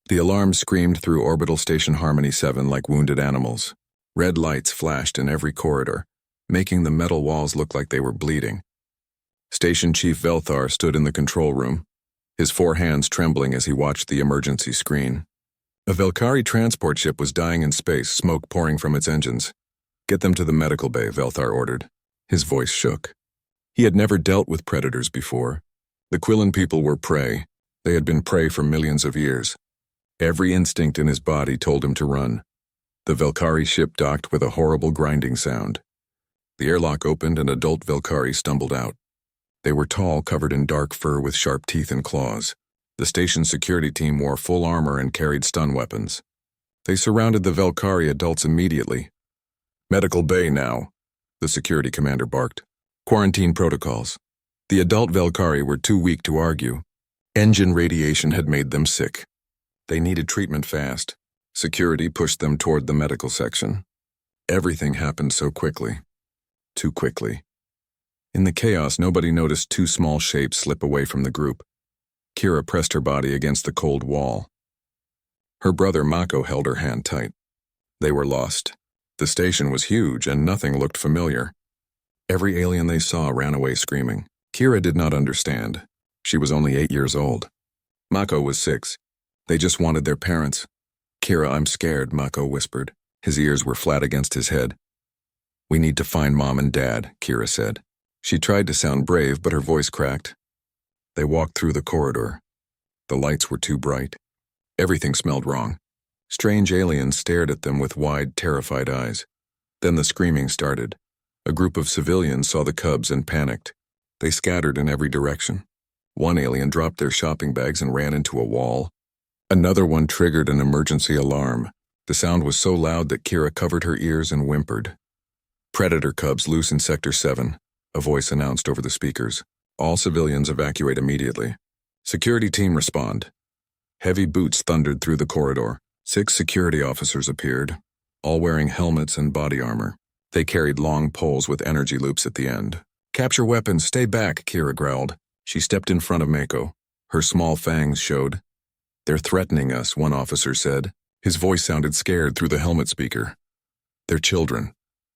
The alarm screamed through Orbital Station Harmony 7 like wounded animals. Red lights flashed in every corridor, making the metal walls look like they were bleeding. Station Chief Velthar stood in the control room, his 4 hands trembling as he watched the emergency screen. A Velkari transport ship was dying in space, smoke pouring from its engines. "Get them to the medical bay," Velthar ordered. His voice shook. He had never dealt with predators before. The Quillen people were prey. They had been prey for millions of years. Every instinct in his body told him to run. The Velkari ship docked with a horrible grinding sound. The airlock opened and adult Velkari stumbled out. They were tall, covered in dark fur with sharp teeth and claws. The station's security team wore full armor and carried stun weapons. They surrounded the Velkari adults immediately. "Medical bay now," the security commander barked. "Quarantine protocols." The adult Velkari were too weak to argue. Engine radiation had made them sick. They needed treatment fast. Security pushed them toward the medical section. Everything happened so quickly. Too quickly. In the chaos, nobody noticed 2 small shapes slip away from the group. Kira pressed her body against the cold wall. Her brother Mako held her hand tight. They were lost. The station was huge and nothing looked familiar. Every alien they saw ran away screaming. Kira did not understand. She was only 8 years old. Mako was 6. They just wanted their parents. "Kira, I'm scared," Mako whispered. His ears were flat against his head. "We need to find Mom and Dad," Kira said. She tried to sound brave, but her voice cracked. They walked through the corridor. The lights were too bright. Everything smelled wrong. Strange aliens stared at them with wide, terrified eyes. Then the screaming started. A group of civilians saw the cubs and panicked. They scattered in every direction. One alien dropped their shopping bags and ran into a wall. Another one triggered an emergency alarm. The sound was so loud that Kira covered her ears and whimpered. "Predator cubs loose in Sector 7, a voice announced over the speakers. "All civilians evacuate immediately. Security team respond." Heavy boots thundered through the corridor. 6 security officers appeared, all wearing helmets and body armor. They carried long poles with energy loops at the end. "Capture weapons, stay back," Kira growled. She stepped in front of Mako. Her small fangs showed. "They're threatening us," one officer said. His voice sounded scared through the helmet speaker. "They're children,"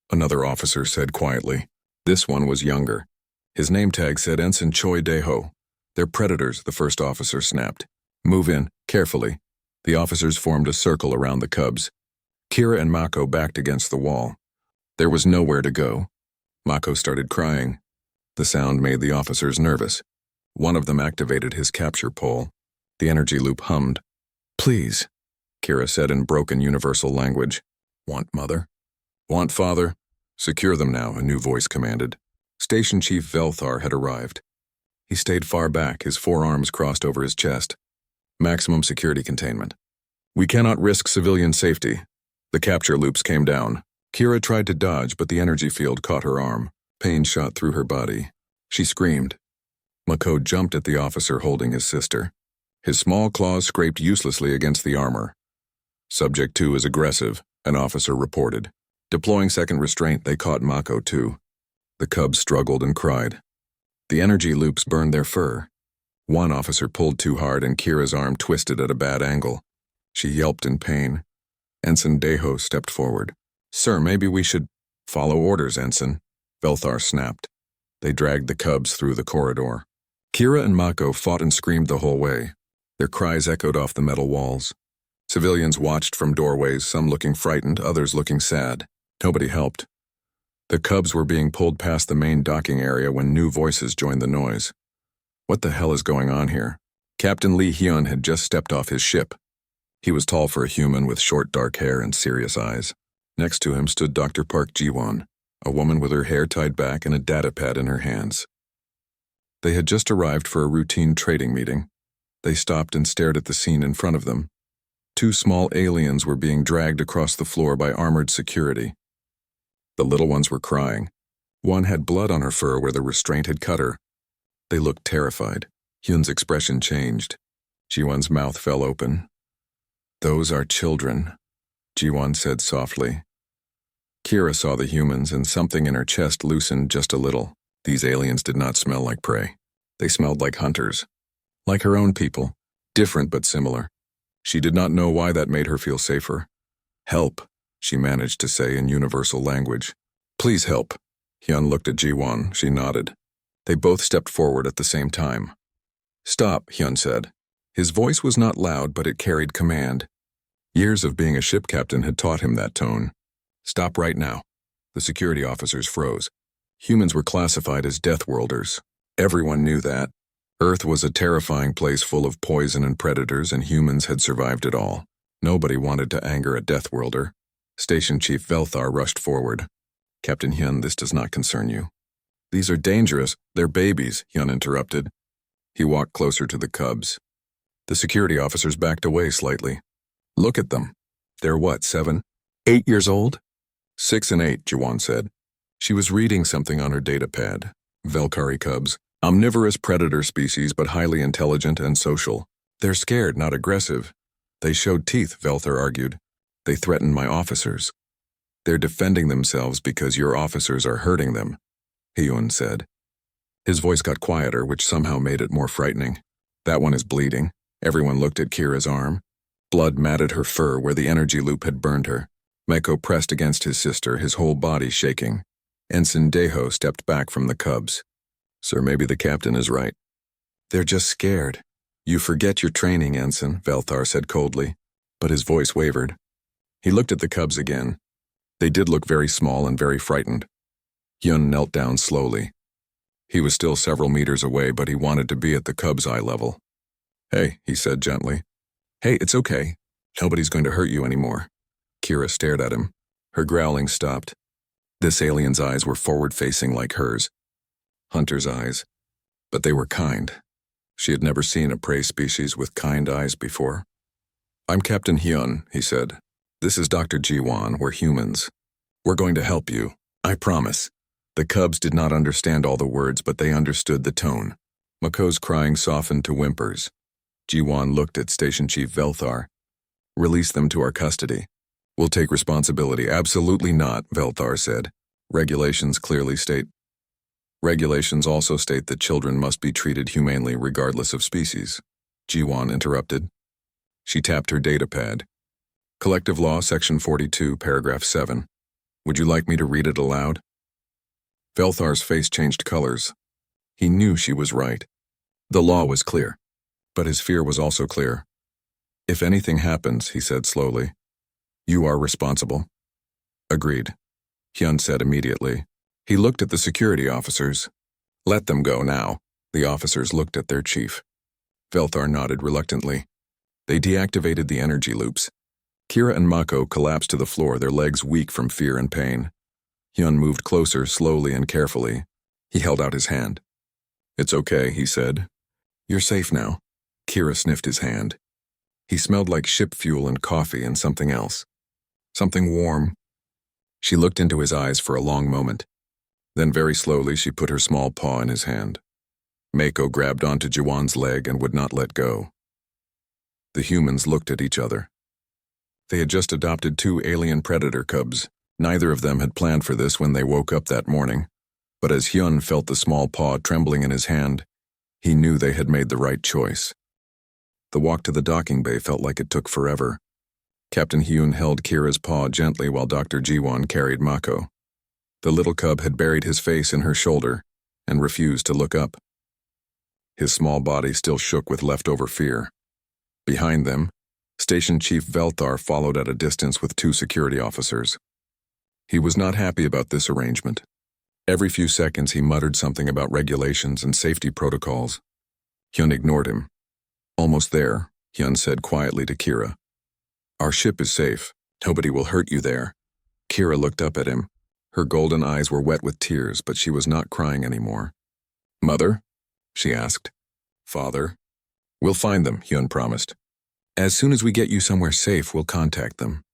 another officer said quietly. This one was younger. His name tag said Ensign Choi Dae-ho. "They're predators," the first officer snapped. "Move in, carefully." The officers formed a circle around the cubs. Kira and Mako backed against the wall. There was nowhere to go. Mako started crying. The sound made the officers nervous. One of them activated his capture pole. The energy loop hummed. "Please," Kira said in broken universal language. "Want mother? Want father? Secure them now," a new voice commanded. Station Chief Velthar had arrived. He stayed far back, his forearms crossed over his chest. "Maximum security containment. We cannot risk civilian safety." The capture loops came down. Kira tried to dodge, but the energy field caught her arm. Pain shot through her body. She screamed. Mako jumped at the officer holding his sister. His small claws scraped uselessly against the armor. "Subject 2 is aggressive," an officer reported. Deploying second restraint, they caught Mako too. The cubs struggled and cried. The energy loops burned their fur. One officer pulled too hard and Kira's arm twisted at a bad angle. She yelped in pain. Ensign Dae-ho stepped forward. "Sir, maybe we should—" "Follow orders, Ensign," Velthar snapped. They dragged the cubs through the corridor. Kira and Mako fought and screamed the whole way. Their cries echoed off the metal walls. Civilians watched from doorways, some looking frightened, others looking sad. Nobody helped. The cubs were being pulled past the main docking area when new voices joined the noise. What the hell is going on here? Captain Lee Hyun had just stepped off his ship. He was tall for a human with short dark hair and serious eyes. Next to him stood Dr. Park Ji-won, a woman with her hair tied back and a data pad in her hands. They had just arrived for a routine trading meeting. They stopped and stared at the scene in front of them. 2 small aliens were being dragged across the floor by armored security. The little ones were crying. One had blood on her fur where the restraint had cut her. They looked terrified. Hyun's expression changed. Ji-won's mouth fell open. "Those are children," Ji-won said softly. Kira saw the humans and something in her chest loosened just a little. These aliens did not smell like prey. They smelled like hunters. Like her own people. Different but similar. She did not know why that made her feel safer. "Help," she managed to say in universal language. "Please help." Hyun looked at Ji-won. She nodded. They both stepped forward at the same time. "Stop," Hyun said. His voice was not loud, but it carried command. Years of being a ship captain had taught him that tone. "Stop right now." The security officers froze. Humans were classified as deathworlders. Everyone knew that. Earth was a terrifying place full of poison and predators, and humans had survived it all. Nobody wanted to anger a deathworlder. Station Chief Velthar rushed forward. "Captain Hyun, this does not concern you." "These are dangerous. They're babies," Hyun interrupted. He walked closer to the cubs. The security officers backed away slightly. "Look at them. They're what, 7, 8 years old?" 6 and 8, Ji-won said. She was reading something on her datapad. Velkari cubs. Omnivorous predator species, but highly intelligent and social. They're scared, not aggressive. They showed teeth, Velthar argued. They threatened my officers. They're defending themselves because your officers are hurting them, Hyun said. His voice got quieter, which somehow made it more frightening. That one is bleeding. Everyone looked at Kira's arm. Blood matted her fur where the energy loop had burned her. Meko pressed against his sister, his whole body shaking. Ensign Deho stepped back from the cubs. "Sir, maybe the captain is right." "They're just scared." "You forget your training, Ensign," Velthar said coldly, but his voice wavered. He looked at the cubs again. They did look very small and very frightened. Hyun knelt down slowly. He was still several meters away, but he wanted to be at the cubs' eye level. "Hey," he said gently. "Hey, it's okay. Nobody's going to hurt you anymore." Kira stared at him. Her growling stopped. This alien's eyes were forward-facing like hers. Hunter's eyes. But they were kind. She had never seen a prey species with kind eyes before. "I'm Captain Hyun," he said. "This is Dr. Ji-won. We're humans. We're going to help you. I promise." The cubs did not understand all the words, but they understood the tone. Mako's crying softened to whimpers. Ji-won looked at Station Chief Velthar. "Release them to our custody." "We'll take responsibility." "Absolutely not," Velthar said. Regulations clearly state. Regulations also state that children must be treated humanely regardless of species. Ji-won interrupted. She tapped her datapad. Collective Law, Section 42, Paragraph 7. Would you like me to read it aloud? Velthar's face changed colors. He knew she was right. The law was clear. But his fear was also clear. "If anything happens," he said slowly, "you are responsible." "Agreed," Hyun said immediately. He looked at the security officers. "Let them go now." The officers looked at their chief. Velthar nodded reluctantly. They deactivated the energy loops. Kira and Mako collapsed to the floor, their legs weak from fear and pain. Hyun moved closer, slowly and carefully. He held out his hand. "It's okay," he said. "You're safe now." Kira sniffed his hand. He smelled like ship fuel and coffee and something else. Something warm. She looked into his eyes for a long moment. Then very slowly she put her small paw in his hand. Mako grabbed onto Ji-won's leg and would not let go. The humans looked at each other. They had just adopted 2 alien predator cubs. Neither of them had planned for this when they woke up that morning. But as Hyun felt the small paw trembling in his hand, he knew they had made the right choice. The walk to the docking bay felt like it took forever. Captain Hyun held Kira's paw gently while Dr. Ji-won carried Mako. The little cub had buried his face in her shoulder and refused to look up. His small body still shook with leftover fear. Behind them, Station Chief Velthar followed at a distance with 2 security officers. He was not happy about this arrangement. Every few seconds he muttered something about regulations and safety protocols. Hyun ignored him. "Almost there," Hyun said quietly to Kira. "Our ship is safe. Nobody will hurt you there." Kira looked up at him. Her golden eyes were wet with tears, but she was not crying anymore. "Mother?" she asked. "Father?" "We'll find them," Hyun promised. "As soon as we get you somewhere safe, we'll contact them."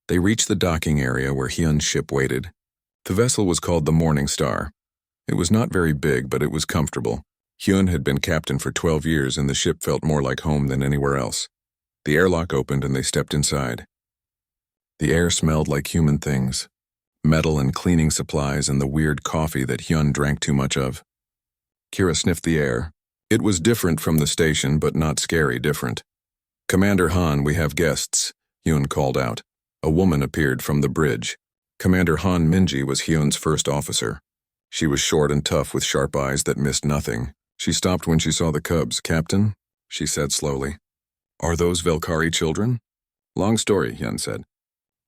They reached the docking area where Hyun's ship waited. The vessel was called the Morning Star. It was not very big, but it was comfortable. Hyun had been captain for 12 years, and the ship felt more like home than anywhere else. The airlock opened and they stepped inside. The air smelled like human things. Metal and cleaning supplies and the weird coffee that Hyun drank too much of. Kira sniffed the air. It was different from the station, but not scary different. Commander Han, we have guests, Hyun called out. A woman appeared from the bridge. Commander Han Minji was Hyun's first officer. She was short and tough with sharp eyes that missed nothing. She stopped when she saw the cubs. Captain, she said slowly. Are those Velkari children? Long story, Hyun said.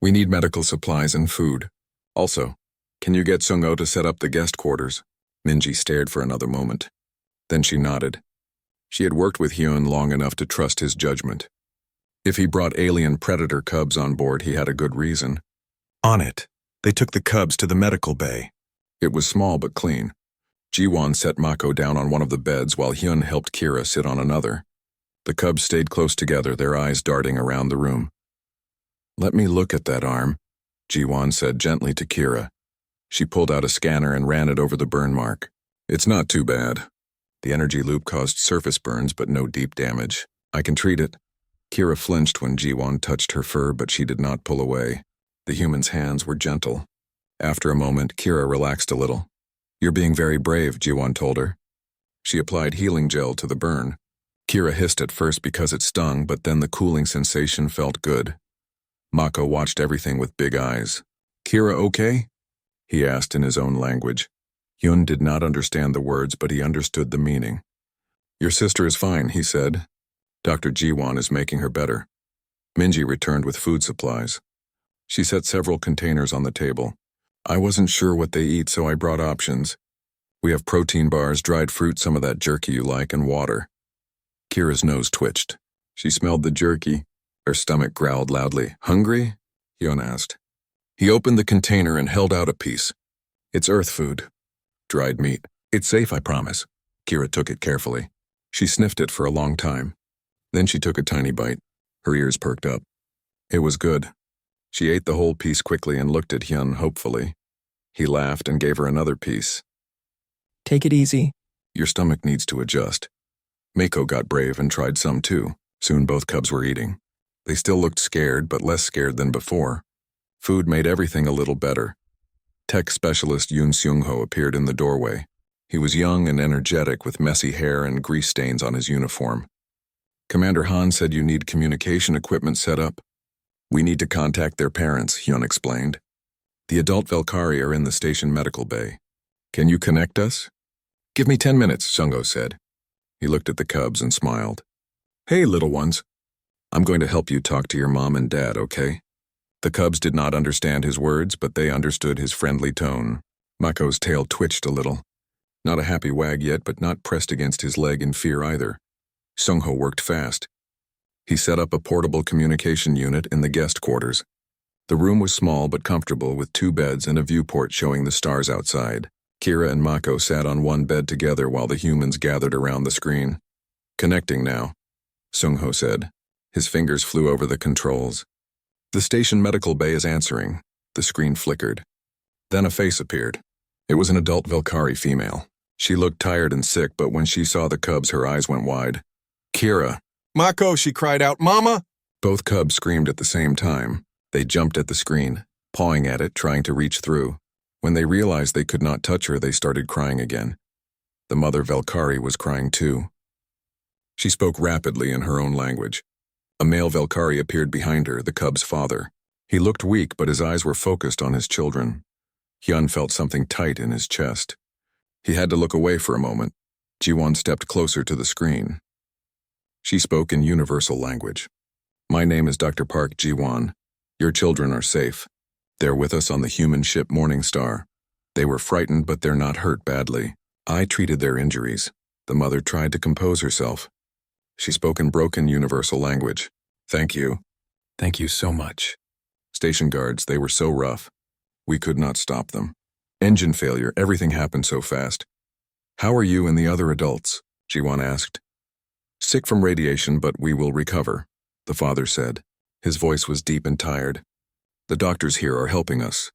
We need medical supplies and food. Also, can you get Sung-ho to set up the guest quarters? Minji stared for another moment. Then she nodded. She had worked with Hyun long enough to trust his judgment. If he brought alien predator cubs on board, he had a good reason. On it, they took the cubs to the medical bay. It was small but clean. Ji-won set Mako down on one of the beds while Hyun helped Kira sit on another. The cubs stayed close together, their eyes darting around the room. Let me look at that arm, Ji-won said gently to Kira. She pulled out a scanner and ran it over the burn mark. It's not too bad. The energy loop caused surface burns but no deep damage. I can treat it. Kira flinched when Ji-won touched her fur, but she did not pull away. The human's hands were gentle. After a moment, Kira relaxed a little. You're being very brave, Ji-won told her. She applied healing gel to the burn. Kira hissed at first because it stung, but then the cooling sensation felt good. Mako watched everything with big eyes. Kira okay? He asked in his own language. Hyun did not understand the words, but he understood the meaning. Your sister is fine, he said. Dr. Ji-won is making her better. Minji returned with food supplies. She set several containers on the table. I wasn't sure what they eat, so I brought options. We have protein bars, dried fruit, some of that jerky you like, and water. Kira's nose twitched. She smelled the jerky. Her stomach growled loudly. Hungry? Hyun asked. He opened the container and held out a piece. It's earth food. Dried meat. It's safe, I promise. Kira took it carefully. She sniffed it for a long time. Then she took a tiny bite. Her ears perked up. It was good. She ate the whole piece quickly and looked at Hyun hopefully. He laughed and gave her another piece. Take it easy. Your stomach needs to adjust. Mako got brave and tried some too. Soon both cubs were eating. They still looked scared, but less scared than before. Food made everything a little better. Tech specialist Yoon Seung-ho appeared in the doorway. He was young and energetic with messy hair and grease stains on his uniform. Commander Han said you need communication equipment set up. We need to contact their parents, Hyun explained. The adult Velkari are in the station medical bay. Can you connect us? Give me 10 minutes, Seung-ho said. He looked at the cubs and smiled. Hey, little ones. I'm going to help you talk to your mom and dad, okay? The cubs did not understand his words, but they understood his friendly tone. Mako's tail twitched a little. Not a happy wag yet, but not pressed against his leg in fear either. Seung-ho worked fast. He set up a portable communication unit in the guest quarters. The room was small but comfortable with 2 beds and a viewport showing the stars outside. Kira and Mako sat on one bed together while the humans gathered around the screen. Connecting now, Seung-ho said. His fingers flew over the controls. The station medical bay is answering. The screen flickered. Then a face appeared. It was an adult Velkari female. She looked tired and sick, but when she saw the cubs, her eyes went wide. Kira. Mako, she cried out, Mama! Both cubs screamed at the same time. They jumped at the screen, pawing at it, trying to reach through. When they realized they could not touch her, they started crying again. The mother Velkari was crying too. She spoke rapidly in her own language. A male Velkari appeared behind her, the cub's father. He looked weak, but his eyes were focused on his children. Hyun felt something tight in his chest. He had to look away for a moment. Ji-won stepped closer to the screen. She spoke in universal language. My name is Dr. Park Ji-won. Your children are safe. They're with us on the human ship Morning Star. They were frightened, but they're not hurt badly. I treated their injuries. The mother tried to compose herself. She spoke in broken universal language. Thank you. Thank you so much. Station guards, they were so rough. We could not stop them. Engine failure, everything happened so fast. How are you and the other adults? Ji-won asked. Sick from radiation, but we will recover, the father said. His voice was deep and tired. The doctors here are helping us.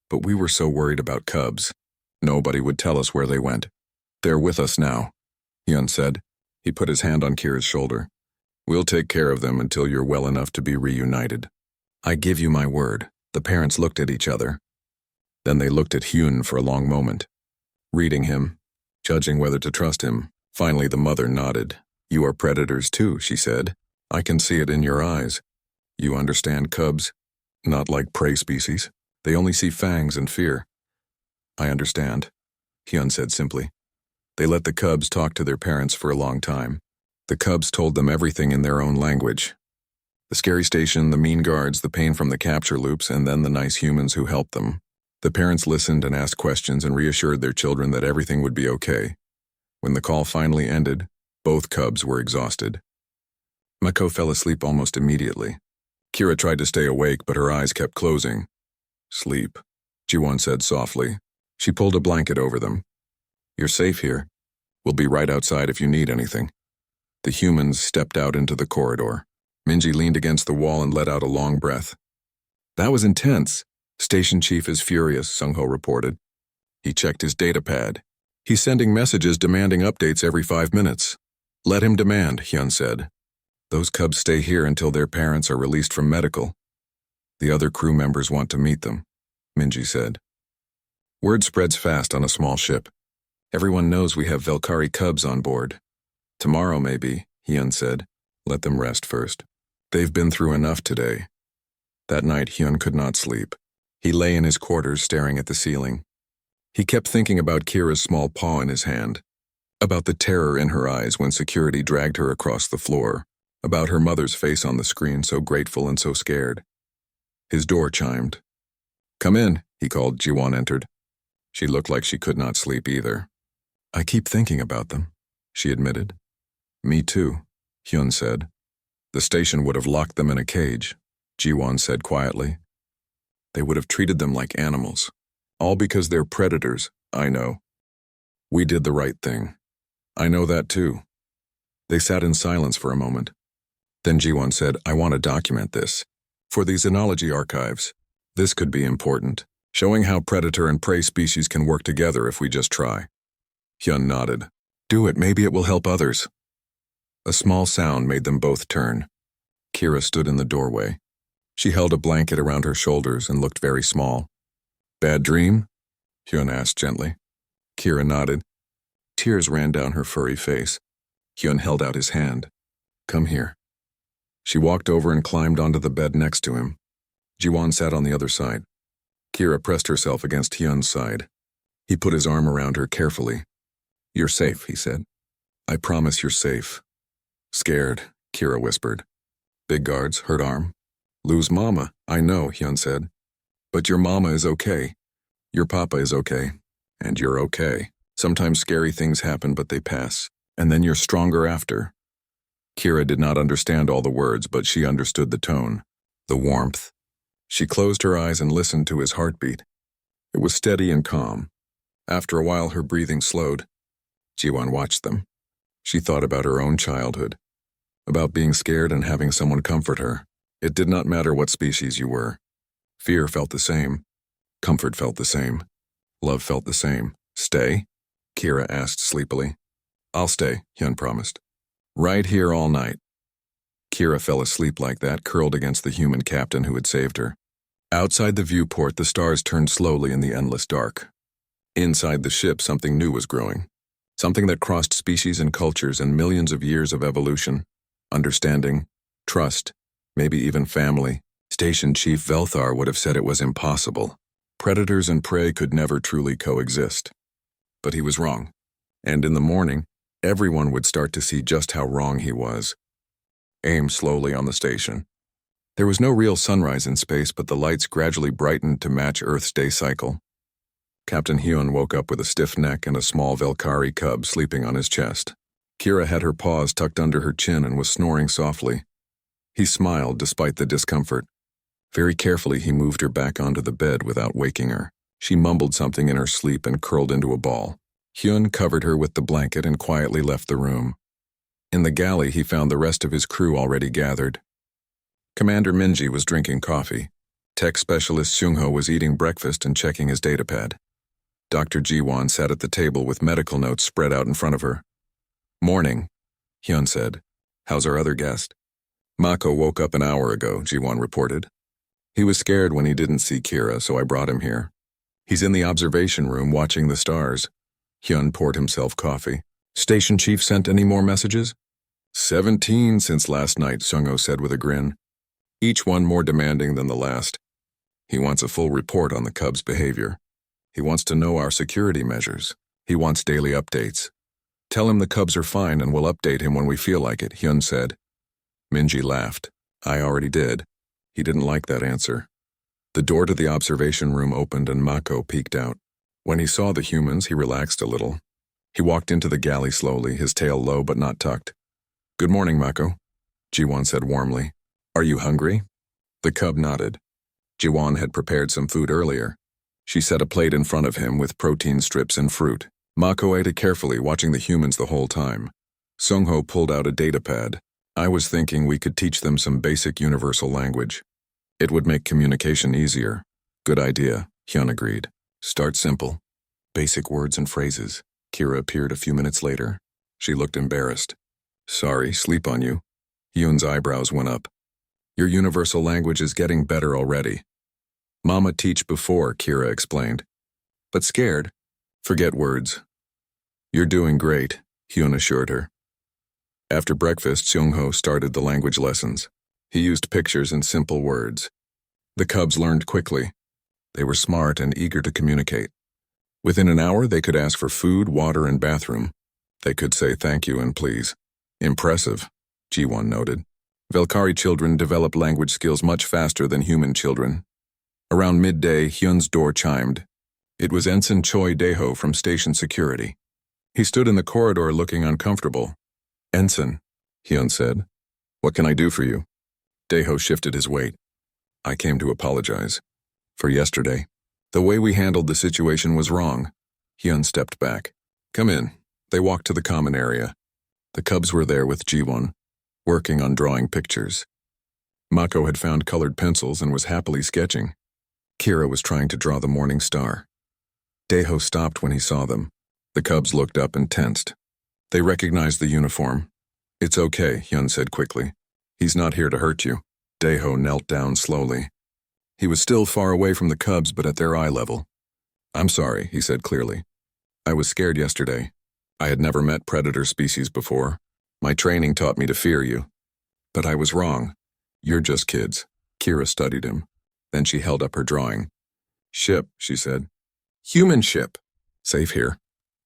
But we were so worried about cubs. Nobody would tell us where they went. They're with us now, Hyun said. He put his hand on Kira's shoulder. We'll take care of them until you're well enough to be reunited. I give you my word. The parents looked at each other. Then they looked at Hyun for a long moment, reading him, judging whether to trust him. Finally, the mother nodded. You are predators too, she said. I can see it in your eyes. You understand cubs? Not like prey species. They only see fangs and fear. I understand, Hyun said simply. They let the cubs talk to their parents for a long time. The cubs told them everything in their own language. The scary station, the mean guards, the pain from the capture loops, and then the nice humans who helped them. The parents listened and asked questions and reassured their children that everything would be okay. When the call finally ended, both cubs were exhausted. Mako fell asleep almost immediately. Kira tried to stay awake, but her eyes kept closing. Sleep, Jiwon said softly. She pulled a blanket over them. You're safe here. We'll be right outside if you need anything. The humans stepped out into the corridor. Minji leaned against the wall and let out a long breath. That was intense. Station chief is furious, Sung-ho reported. He checked his data pad. He's sending messages demanding updates every 5 minutes. Let him demand, Hyun said. Those cubs stay here until their parents are released from medical. The other crew members want to meet them, Minji said. Word spreads fast on a small ship. Everyone knows we have Velkari cubs on board. Tomorrow maybe, Hyun said. Let them rest first. They've been through enough today. That night Hyun could not sleep. He lay in his quarters staring at the ceiling. He kept thinking about Kira's small paw in his hand, about the terror in her eyes when security dragged her across the floor, about her mother's face on the screen so grateful and so scared. His door chimed. Come in, he called. Jiwon entered. She looked like she could not sleep either. I keep thinking about them, she admitted. Me too, Hyun said. The station would have locked them in a cage, Jiwon said quietly. They would have treated them like animals. All because they're predators, I know. We did the right thing. I know that too. They sat in silence for a moment. Then Jiwon said, I want to document this. For the xenology archives. This could be important, showing how predator and prey species can work together if we just try. Hyun nodded. Do it, maybe it will help others. A small sound made them both turn. Kira stood in the doorway. She held a blanket around her shoulders and looked very small. Bad dream? Hyun asked gently. Kira nodded. Tears ran down her furry face. Hyun held out his hand. Come here. She walked over and climbed onto the bed next to him. Jiwon sat on the other side. Kira pressed herself against Hyun's side. He put his arm around her carefully. You're safe, he said. I promise you're safe. Scared, Kira whispered. Big guards, hurt arm. Lose mama, I know, Hyun said. But your mama is okay. Your papa is okay. And you're okay. Sometimes scary things happen, but they pass. And then you're stronger after. Kira did not understand all the words, but she understood the tone, the warmth. She closed her eyes and listened to his heartbeat. It was steady and calm. After a while, her breathing slowed. Jiwon watched them. She thought about her own childhood, about being scared and having someone comfort her. It did not matter what species you were. Fear felt the same. Comfort felt the same. Love felt the same. Stay? Kira asked sleepily. I'll stay, Hyun promised. Right here all night. Kira fell asleep like that, curled against the human captain who had saved her. Outside the viewport, the stars turned slowly in the endless dark. Inside the ship, something new was growing. Something that crossed species and cultures and millions of years of evolution. Understanding, trust, maybe even family. Station Chief Velthar would have said it was impossible. Predators and prey could never truly coexist. But he was wrong. And in the morning, everyone would start to see just how wrong he was. Aim slowly on the station. There was no real sunrise in space, but the lights gradually brightened to match Earth's day cycle. Captain Hyun woke up with a stiff neck and a small Velkari cub sleeping on his chest. Kira had her paws tucked under her chin and was snoring softly. He smiled despite the discomfort. Very carefully, he moved her back onto the bed without waking her. She mumbled something in her sleep and curled into a ball. Hyun covered her with the blanket and quietly left the room. In the galley, he found the rest of his crew already gathered. Commander Minji was drinking coffee. Tech Specialist Seung-ho was eating breakfast and checking his datapad. Dr. Jiwon sat at the table with medical notes spread out in front of her. Morning, Hyun said. How's our other guest? Mako woke up an hour ago, Jiwon reported. He was scared when he didn't see Kira, so I brought him here. He's in the observation room watching the stars. Hyun poured himself coffee. Station Chief sent any more messages? 17 since last night, Sung-ho said with a grin. Each one more demanding than the last. He wants a full report on the cubs' behavior. He wants to know our security measures. He wants daily updates. Tell him the cubs are fine and we'll update him when we feel like it, Hyun said. Minji laughed. I already did. He didn't like that answer. The door to the observation room opened and Mako peeked out. When he saw the humans, he relaxed a little. He walked into the galley slowly, his tail low but not tucked. Good morning, Mako, Ji-won said warmly. Are you hungry? The cub nodded. Ji-won had prepared some food earlier. She set a plate in front of him with protein strips and fruit. Mako ate it carefully, watching the humans the whole time. Sung-ho pulled out a datapad. I was thinking we could teach them some basic universal language. It would make communication easier. Good idea, Hyun agreed. Start simple. Basic words and phrases. Kira appeared a few minutes later. She looked embarrassed. Sorry, sleep on you. Hyun's eyebrows went up. Your universal language is getting better already. Mama teach before, Kira explained. But scared? Forget words. You're doing great, Hyun assured her. After breakfast, Sung-ho started the language lessons. He used pictures and simple words. The cubs learned quickly. They were smart and eager to communicate. Within an hour, they could ask for food, water, and bathroom. They could say thank you and please. Impressive, Ji-won noted. Valkyrie children develop language skills much faster than human children. Around midday, Hyun's door chimed. It was Ensign Choi Daeho from station security. He stood in the corridor looking uncomfortable. Ensign, Hyun said. What can I do for you? Daeho shifted his weight. I came to apologize. For yesterday. The way we handled the situation was wrong. Hyun stepped back. Come in. They walked to the common area. The cubs were there with Ji-won, working on drawing pictures. Mako had found colored pencils and was happily sketching. Kira was trying to draw the morning star. Daeho stopped when he saw them. The cubs looked up and tensed. They recognized the uniform. It's okay, Hyun said quickly. He's not here to hurt you. Daeho knelt down slowly. He was still far away from the cubs, but at their eye level. I'm sorry, he said clearly. I was scared yesterday. I had never met predator species before. My training taught me to fear you. But I was wrong. You're just kids. Kira studied him. Then she held up her drawing. Ship, she said. Human ship. Safe here.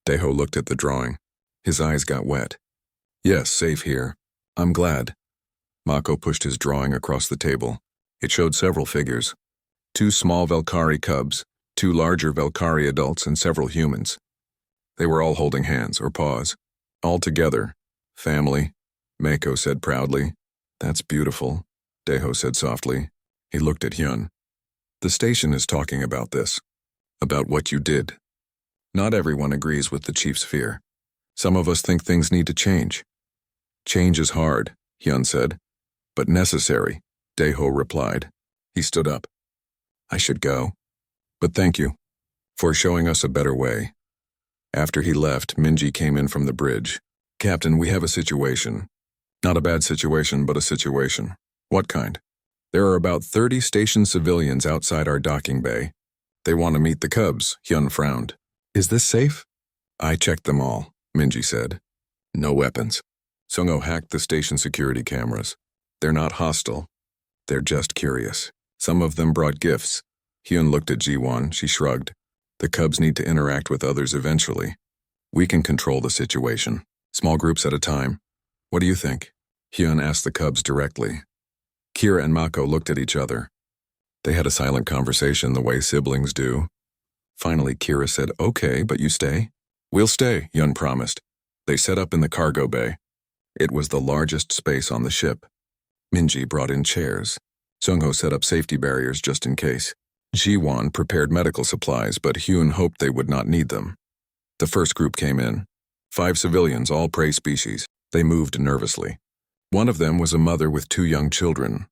Daeho looked at the drawing. His eyes got wet. Yes, safe here. I'm glad. Mako pushed his drawing across the table. It showed several figures. 2 small Valkyrie cubs, 2 larger Valkyrie adults, and several humans. They were all holding hands or paws. All together. Family, Mako said proudly. That's beautiful, Daeho said softly. He looked at Hyun. The station is talking about this. About what you did. Not everyone agrees with the chief's fear. Some of us think things need to change. Change is hard, Hyun said. But necessary, Daeho replied. He stood up. I should go. But thank you for showing us a better way. After he left, Minji came in from the bridge. Captain, we have a situation. Not a bad situation, but a situation. What kind? There are about 30 station civilians outside our docking bay. They want to meet the cubs, Hyun frowned. Is this safe? I checked them all, Minji said. No weapons. Sung-ho hacked the station security cameras. They're not hostile. They're just curious. Some of them brought gifts. Hyun looked at Ji-won. She shrugged. The cubs need to interact with others eventually. We can control the situation. Small groups at a time. What do you think? Hyun asked the cubs directly. Kira and Mako looked at each other. They had a silent conversation the way siblings do. Finally, Kira said, Okay, but you stay? We'll stay, Hyun promised. They set up in the cargo bay. It was the largest space on the ship. Minji brought in chairs. Sung-ho set up safety barriers just in case. Ji-won prepared medical supplies, but Hyun hoped they would not need them. The first group came in. 5 civilians, all prey species. They moved nervously. One of them was a mother with 2 young children.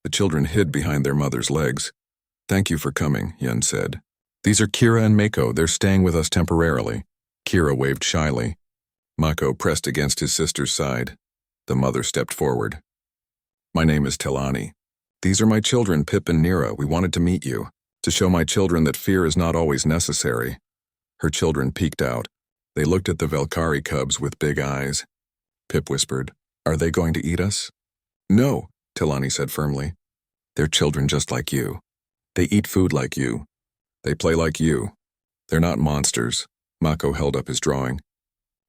The children hid behind their mother's legs. Thank you for coming, Hyun said. These are Kira and Mako. They're staying with us temporarily. Kira waved shyly. Mako pressed against his sister's side. The mother stepped forward. My name is Telani. These are my children, Pip and Nira. We wanted to meet you, to show my children that fear is not always necessary. Her children peeked out. They looked at the Valkyrie cubs with big eyes. Pip whispered, Are they going to eat us? No, Tilani said firmly. They're children just like you. They eat food like you. They play like you. They're not monsters. Mako held up his drawing.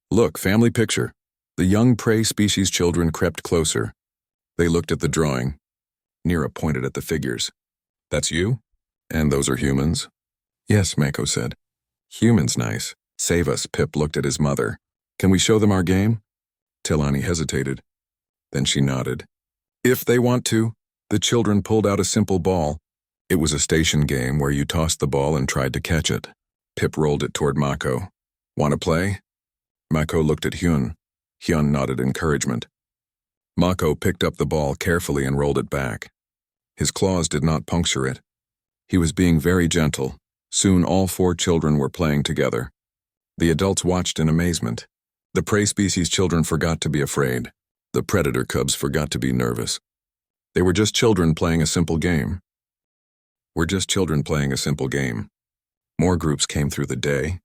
Look, family picture. The young prey species children crept closer. They looked at the drawing. Nira pointed at the figures. That's you? And those are humans? Yes, Mako said. Humans nice. Save us, Pip looked at his mother. Can we show them our game? Tilani hesitated. Then she nodded. If they want to. The children pulled out a simple ball. It was a station game where you tossed the ball and tried to catch it. Pip rolled it toward Mako. Want to play? Mako looked at Hyun. Hyun nodded encouragement. Mako picked up the ball carefully and rolled it back. His claws did not puncture it. He was being very gentle. Soon all 4 children were playing together. The adults watched in amazement. The prey species children forgot to be afraid. The predator cubs forgot to be nervous. They were just children playing a simple game. We're just children playing a simple game. More groups came through the day.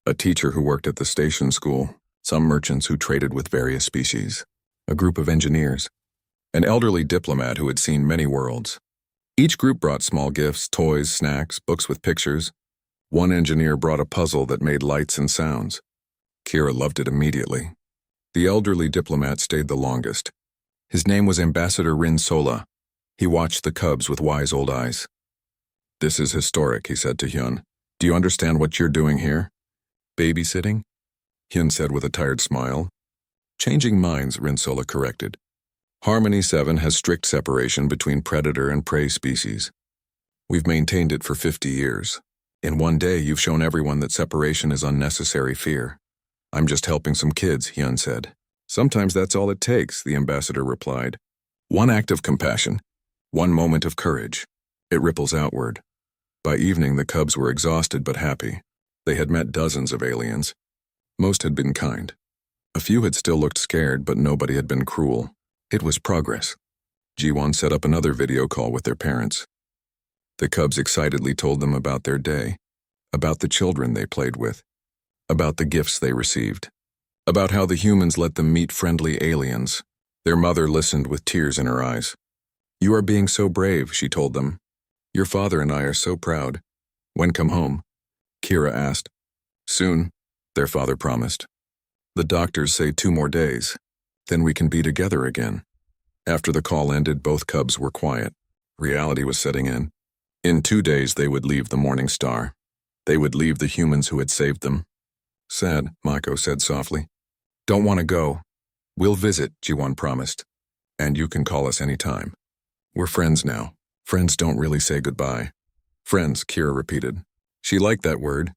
A teacher who worked at the station school, some merchants who traded with various species, a group of engineers, an elderly diplomat who had seen many worlds. Each group brought small gifts, toys, snacks, books with pictures. One engineer brought a puzzle that made lights and sounds. Kira loved it immediately. The elderly diplomat stayed the longest. His name was Ambassador Rin Sola. He watched the cubs with wise old eyes. This is historic, he said to Hyun. Do you understand what you're doing here? Babysitting? Hyun said with a tired smile. Changing minds, Rin Sola corrected. Harmony 7 has strict separation between predator and prey species. We've maintained it for 50 years. In one day, you've shown everyone that separation is unnecessary fear. I'm just helping some kids, Hyun said. Sometimes that's all it takes, the ambassador replied. One act of compassion, one moment of courage. It ripples outward. By evening, the cubs were exhausted but happy. They had met dozens of aliens. Most had been kind. A few had still looked scared, but nobody had been cruel. It was progress. Jiwon set up another video call with their parents. The cubs excitedly told them about their day, about the children they played with, about the gifts they received, about how the humans let them meet friendly aliens. Their mother listened with tears in her eyes. You are being so brave, she told them. Your father and I are so proud. When come home? Kira asked. Soon, their father promised. The doctors say 2 more days. Then we can be together again. After the call ended, both cubs were quiet. Reality was setting in. In 2 days, they would leave the Morning Star. They would leave the humans who had saved them. Sad, Mako said softly. Don't want to go. We'll visit, Jiwon promised. And you can call us any time. We're friends now. Friends don't really say goodbye. Friends, Kira repeated. She liked that word.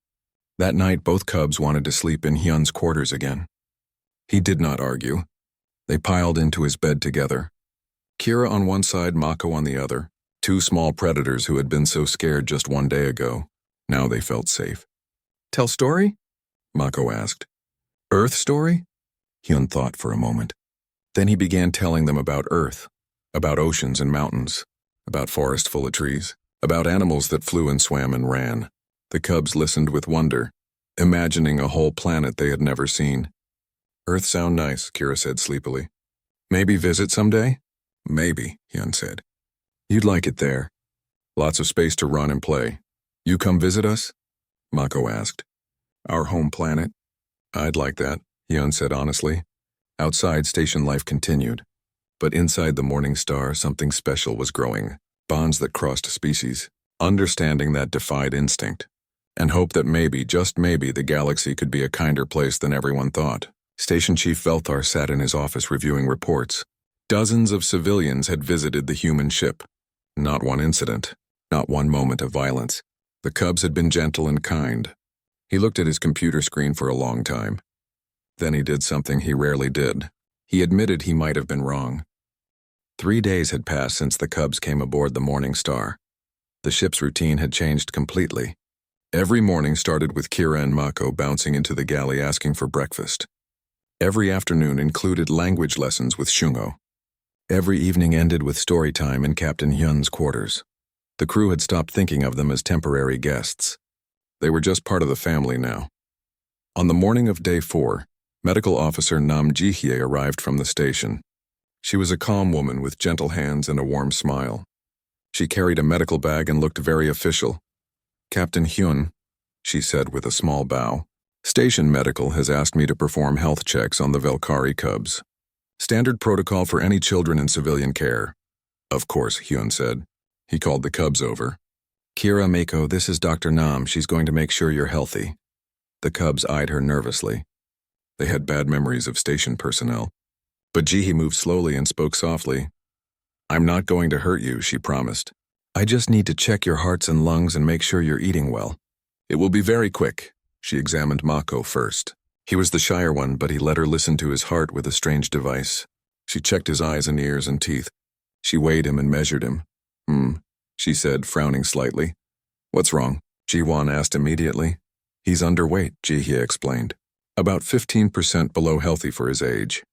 That night, both cubs wanted to sleep in Hyun's quarters again. He did not argue. They piled into his bed together. Kira on one side, Mako on the other. 2 small predators who had been so scared just 1 day ago. Now they felt safe. Tell story? Mako asked. Earth story? Hyun thought for a moment. Then he began telling them about Earth, about oceans and mountains, about forest full of trees, about animals that flew and swam and ran. The cubs listened with wonder, imagining a whole planet they had never seen. Earth sound nice, Kira said sleepily. Maybe visit someday? Maybe, Hyun said. You'd like it there. Lots of space to run and play. You come visit us? Mako asked. Our home planet? I'd like that, Hyun said honestly. Outside, station life continued. But inside the Morning Star, something special was growing. Bonds that crossed species, understanding that defied instinct, and hope that maybe, just maybe, the galaxy could be a kinder place than everyone thought. Station Chief Velthar sat in his office reviewing reports. Dozens of civilians had visited the human ship. Not one incident, not one moment of violence. The cubs had been gentle and kind. He looked at his computer screen for a long time. Then he did something he rarely did. He admitted he might have been wrong. 3 days had passed since the cubs came aboard the Morning Star. The ship's routine had changed completely. Every morning started with Kira and Mako bouncing into the galley asking for breakfast. Every afternoon included language lessons with Shungo. Every evening ended with story time in Captain Hyun's quarters. The crew had stopped thinking of them as temporary guests. They were just part of the family now. On the morning of day 4, Medical Officer Nam Jihye arrived from the station. She was a calm woman with gentle hands and a warm smile. She carried a medical bag and looked very official. "Captain Hyun," she said with a small bow. "Station Medical has asked me to perform health checks on the Valkyrie cubs. Standard protocol for any children in civilian care." "Of course," Hyun said. He called the cubs over. "Kira, Mako, this is Dr. Nam. She's going to make sure you're healthy." The cubs eyed her nervously. They had bad memories of station personnel. But Jihi moved slowly and spoke softly. "I'm not going to hurt you," she promised. "I just need to check your hearts and lungs and make sure you're eating well. It will be very quick." She examined Mako first. He was the shyer one, but he let her listen to his heart with a strange device. She checked his eyes and ears and teeth. She weighed him and measured him. She said, frowning slightly. "What's wrong?" Ji-won asked immediately. "He's underweight," Ji-hye explained. "About 15% below healthy for his age.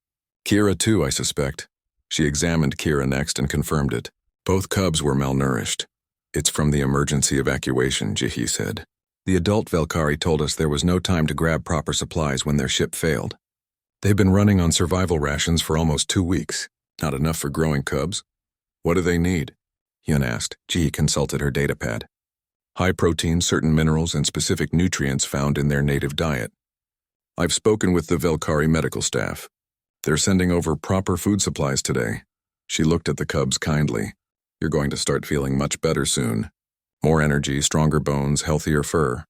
Kira too, I suspect." She examined Kira next and confirmed it. Both cubs were malnourished. "It's from the emergency evacuation," Ji-hye said. "The adult Valkyrie told us there was no time to grab proper supplies when their ship failed. They've been running on survival rations for almost 2 weeks. Not enough for growing cubs." "What do they need?" Hyun asked. Ji consulted her datapad. "High protein, certain minerals, and specific nutrients found in their native diet. I've spoken with the Valkyrie medical staff. They're sending over proper food supplies today." She looked at the cubs kindly. "You're going to start feeling much better soon. More energy, stronger bones, healthier fur."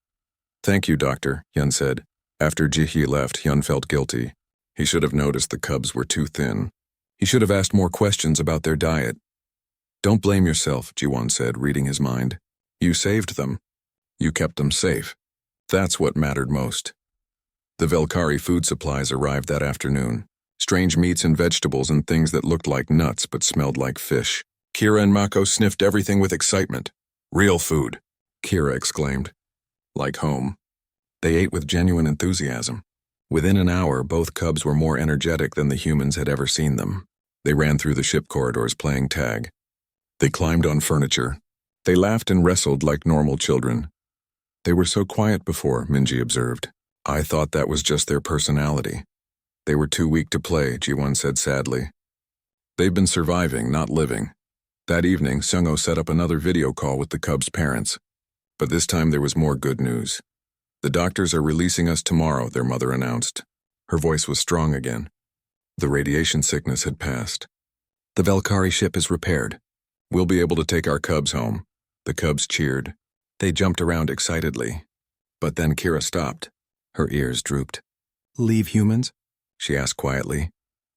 "Thank you, doctor," Hyun said. After Ji-hye left, Hyun felt guilty. He should have noticed the cubs were too thin. He should have asked more questions about their diet. "Don't blame yourself," Ji-won said, reading his mind. "You saved them. You kept them safe. That's what mattered most." The Valkyrie food supplies arrived that afternoon. Strange meats and vegetables and things that looked like nuts but smelled like fish. Kira and Mako sniffed everything with excitement. "Real food," Kira exclaimed. "Like home." They ate with genuine enthusiasm. Within an hour, both cubs were more energetic than the humans had ever seen them. They ran through the ship corridors playing tag. They climbed on furniture. They laughed and wrestled like normal children. "They were so quiet before," Minji observed. "I thought that was just their personality." "They were too weak to play," Ji-won said sadly. "They've been surviving, not living." That evening, Seung-ho set up another video call with the cubs' parents. But this time there was more good news. "The doctors are releasing us tomorrow," their mother announced. Her voice was strong again. The radiation sickness had passed. "The Valkyrie ship is repaired. We'll be able to take our cubs home." The cubs cheered. They jumped around excitedly. But then Kira stopped. Her ears drooped. "Leave humans?" she asked quietly.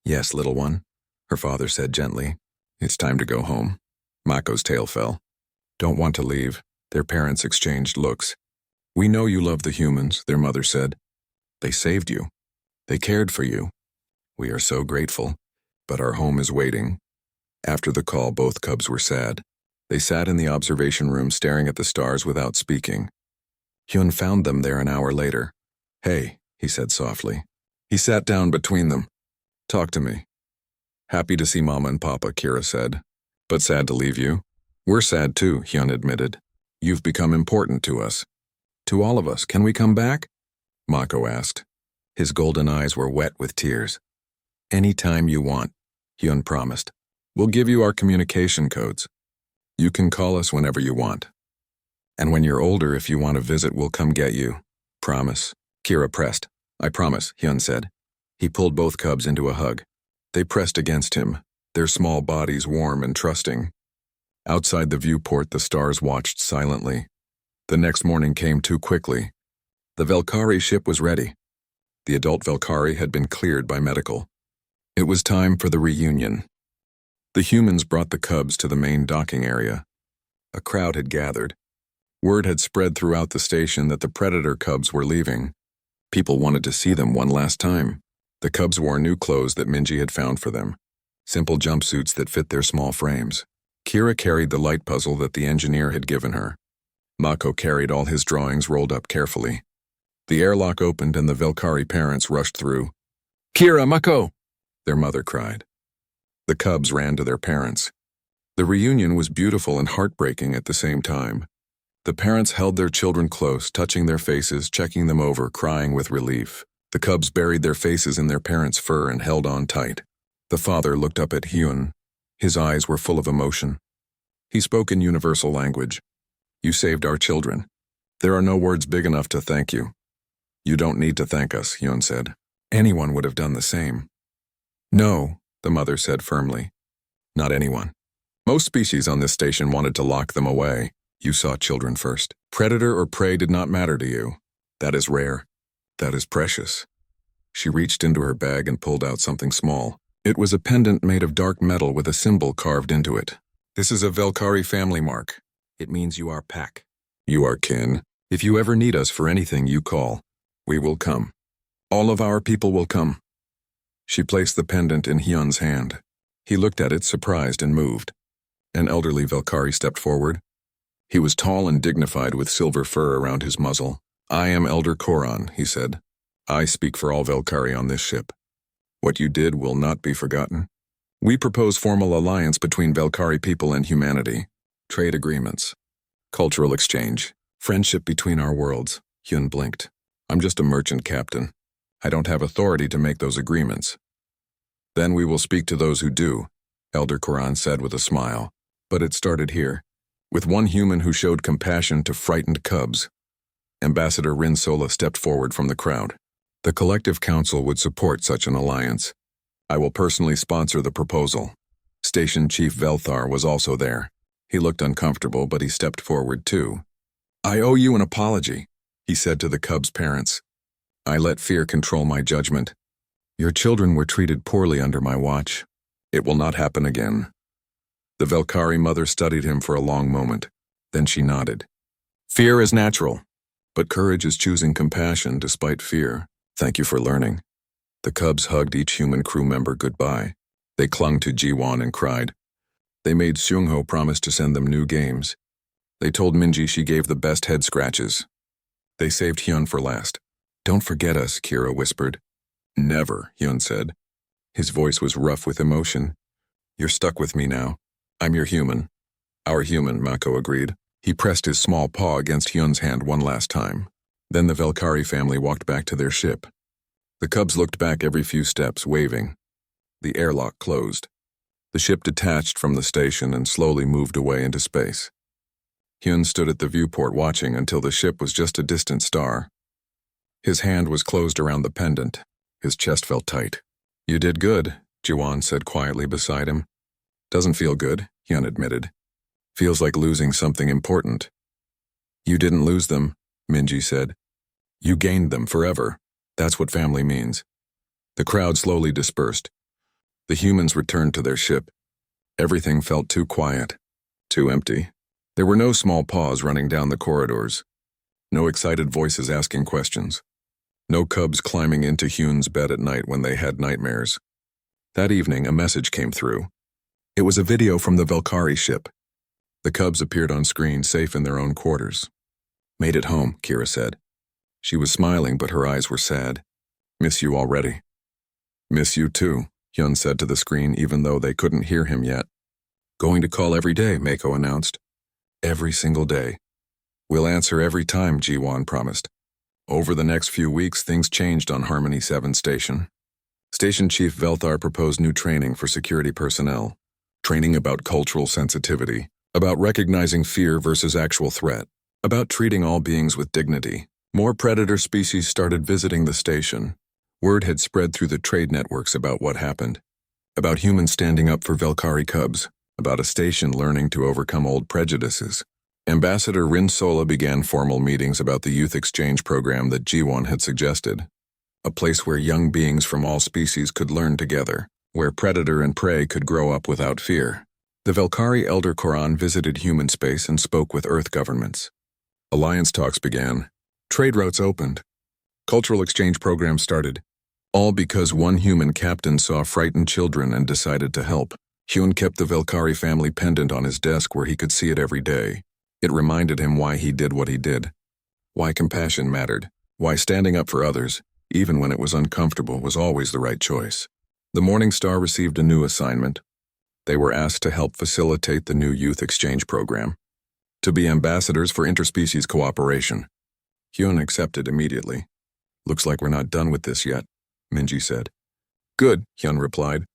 "Yes, little one," her father said gently. "It's time to go home." Mako's tail fell. "Don't want to leave." Their parents exchanged looks. "We know you love the humans," their mother said. "They saved you. They cared for you. We are so grateful. But our home is waiting." After the call, both cubs were sad. They sat in the observation room staring at the stars without speaking. Hyun found them there an hour later. "Hey," he said softly. He sat down between them. "Talk to me." "Happy to see Mama and Papa," Kira said. "But sad to leave you." "We're sad too," Hyun admitted. "You've become important to us." "To all of us. Can we come back?" Mako asked. His golden eyes were wet with tears. "Any time you want," Hyun promised. "We'll give you our communication codes. You can call us whenever you want. And when you're older, if you want to visit, we'll come get you. Promise?" Kira pressed. "I promise," Hyun said. He pulled both cubs into a hug. They pressed against him, their small bodies warm and trusting. Outside the viewport, the stars watched silently. The next morning came too quickly. The Valkyrie ship was ready. The adult Valkyrie had been cleared by medical. It was time for the reunion. The humans brought the cubs to the main docking area. A crowd had gathered. Word had spread throughout the station that the Predator cubs were leaving. People wanted to see them one last time. The cubs wore new clothes that Minji had found for them, simple jumpsuits that fit their small frames. Kira carried the light puzzle that the engineer had given her. Mako carried all his drawings rolled up carefully. The airlock opened and the Valkyrie parents rushed through. "Kira, Mako!" their mother cried. The cubs ran to their parents. The reunion was beautiful and heartbreaking at the same time. The parents held their children close, touching their faces, checking them over, crying with relief. The cubs buried their faces in their parents' fur and held on tight. The father looked up at Hyun. His eyes were full of emotion. He spoke in universal language. You saved our children. There are no words big enough to thank you. You don't need to thank us, Hyun said. Anyone would have done the same. No, the mother said firmly. Not anyone. Most species on this station wanted to lock them away. You saw children first. Predator or prey did not matter to you. That is rare. That is precious. She reached into her bag and pulled out something small. It was a pendant made of dark metal with a symbol carved into it. This is a Velkari family mark. It means you are pack. You are kin. If you ever need us for anything, you call. We will come. All of our people will come. She placed the pendant in Hyun's hand. He looked at it, surprised and moved. An elderly Velkari stepped forward. He was tall and dignified with silver fur around his muzzle. I am Elder Koran, he said. I speak for all Velkari on this ship. What you did will not be forgotten. We propose formal alliance between Velkari people and humanity. Trade agreements. Cultural exchange. Friendship between our worlds. Hyun blinked. I'm just a merchant captain. I don't have authority to make those agreements. Then we will speak to those who do, Elder Koran said with a smile. But it started here, with one human who showed compassion to frightened cubs. Ambassador Rin Sola stepped forward from the crowd. The Collective Council would support such an alliance. I will personally sponsor the proposal. Station Chief Velthar was also there. He looked uncomfortable, but he stepped forward too. I owe you an apology, he said to the cubs' parents. I let fear control my judgment. Your children were treated poorly under my watch. It will not happen again. The Velkari mother studied him for a long moment. Then she nodded. Fear is natural, but courage is choosing compassion despite fear. Thank you for learning. The cubs hugged each human crew member goodbye. They clung to Jiwon and cried. They made Seungho promise to send them new games. They told Minji she gave the best head scratches. They saved Hyun for last. Don't forget us, Kira whispered. Never, Hyun said. His voice was rough with emotion. You're stuck with me now. I'm your human. Our human, Mako agreed. He pressed his small paw against Hyun's hand one last time. Then the Velkari family walked back to their ship. The cubs looked back every few steps, waving. The airlock closed. The ship detached from the station and slowly moved away into space. Hyun stood at the viewport watching until the ship was just a distant star. His hand was closed around the pendant. His chest felt tight. You did good, Jiwon said quietly beside him. Doesn't feel good, Hyun admitted. Feels like losing something important. You didn't lose them, Minji said. You gained them forever. That's what family means. The crowd slowly dispersed. The humans returned to their ship. Everything felt too quiet, too empty. There were no small paws running down the corridors. No excited voices asking questions. No cubs climbing into Hyun's bed at night when they had nightmares. That evening, a message came through. It was a video from the Velkari ship. The cubs appeared on screen, safe in their own quarters. Made it home, Kira said. She was smiling, but her eyes were sad. Miss you already. Miss you too, Hyun said to the screen, even though they couldn't hear him yet. Going to call every day, Mako announced. Every single day. We'll answer every time, Jiwon promised. Over the next few weeks, things changed on Harmony 7 Station. Station Chief Velthar proposed new training for security personnel. Training about cultural sensitivity, about recognizing fear versus actual threat, about treating all beings with dignity. More predator species started visiting the station. Word had spread through the trade networks about what happened. About humans standing up for Velkari cubs. About a station learning to overcome old prejudices. Ambassador Rin Sola began formal meetings about the youth exchange program that Jiwon had suggested. A place where young beings from all species could learn together, where predator and prey could grow up without fear. The Velkari Elder Koran visited human space and spoke with Earth governments. Alliance talks began. Trade routes opened. Cultural exchange programs started. All because one human captain saw frightened children and decided to help. Hyun kept the Velkari family pendant on his desk where he could see it every day. It reminded him why he did what he did. Why compassion mattered. Why standing up for others, even when it was uncomfortable, was always the right choice. The Morning Star received a new assignment. They were asked to help facilitate the new youth exchange program. To be ambassadors for interspecies cooperation. Hyun accepted immediately. Looks like we're not done with this yet, Minji said. Good, Hyun replied.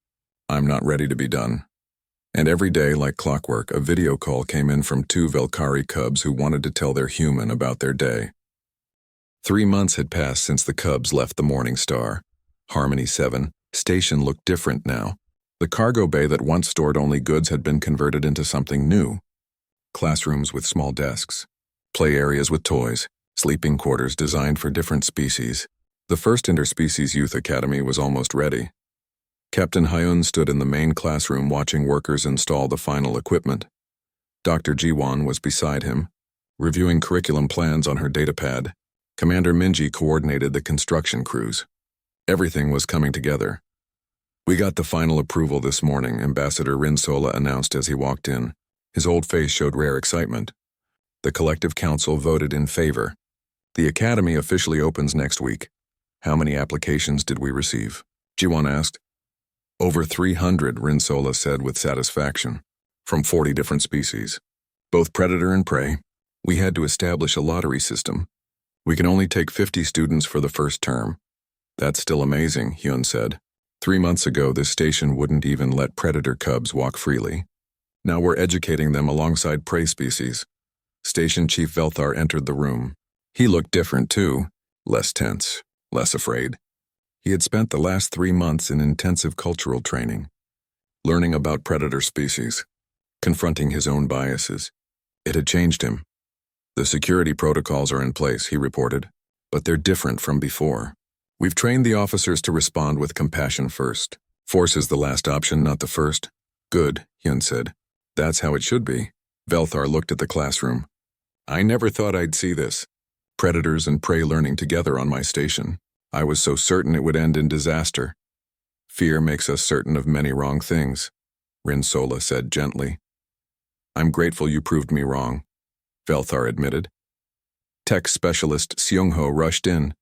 I'm not ready to be done. And every day, like clockwork, a video call came in from two Velkari cubs who wanted to tell their human about their day. 3 months had passed since the cubs left the Morning Star. Harmony 7 station looked different now. The cargo bay that once stored only goods had been converted into something new. Classrooms with small desks, play areas with toys, sleeping quarters designed for different species. The first interspecies youth academy was almost ready. Captain Hyun stood in the main classroom watching workers install the final equipment. Dr. Jiwon was beside him, reviewing curriculum plans on her datapad. Commander Minji coordinated the construction crews. Everything was coming together. We got the final approval this morning, Ambassador Rinsola announced as he walked in. His old face showed rare excitement. The collective council voted in favor. The academy officially opens next week. How many applications did we receive? Jiwon asked. Over 300, Rinsola said with satisfaction, from 40 different species, both predator and prey. We had to establish a lottery system. We can only take 50 students for the first term. That's still amazing, Hyun said. 3 months ago, this station wouldn't even let predator cubs walk freely. Now we're educating them alongside prey species. Station Chief Velthar entered the room. He looked different too, less tense, less afraid. He had spent the last 3 months in intensive cultural training, learning about predator species, confronting his own biases. It had changed him. The security protocols are in place, he reported, but they're different from before. We've trained the officers to respond with compassion first. Force is the last option, not the first. Good, Hyun said. That's how it should be. Velthar looked at the classroom. I never thought I'd see this. Predators and prey learning together on my station. I was so certain it would end in disaster. Fear makes us certain of many wrong things, Rinsola said gently. I'm grateful you proved me wrong, Velthar admitted. Tech specialist Seung-ho rushed in,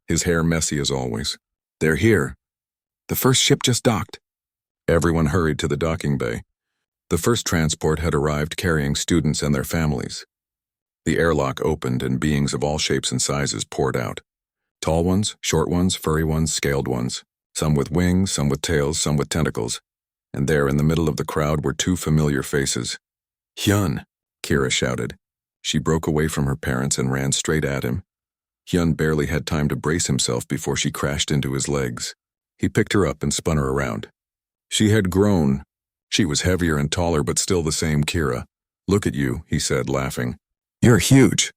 his hair messy as always. They're here. The first ship just docked. Everyone hurried to the docking bay. The first transport had arrived carrying students and their families. The airlock opened and beings of all shapes and sizes poured out. Tall ones, short ones, furry ones, scaled ones. Some with wings, some with tails, some with tentacles. And there in the middle of the crowd were two familiar faces. Hyun, Kira shouted. She broke away from her parents and ran straight at him. Hyun barely had time to brace himself before she crashed into his legs. He picked her up and spun her around. She had grown. She was heavier and taller, but still the same Kira. Look at you, he said, laughing. You're huge.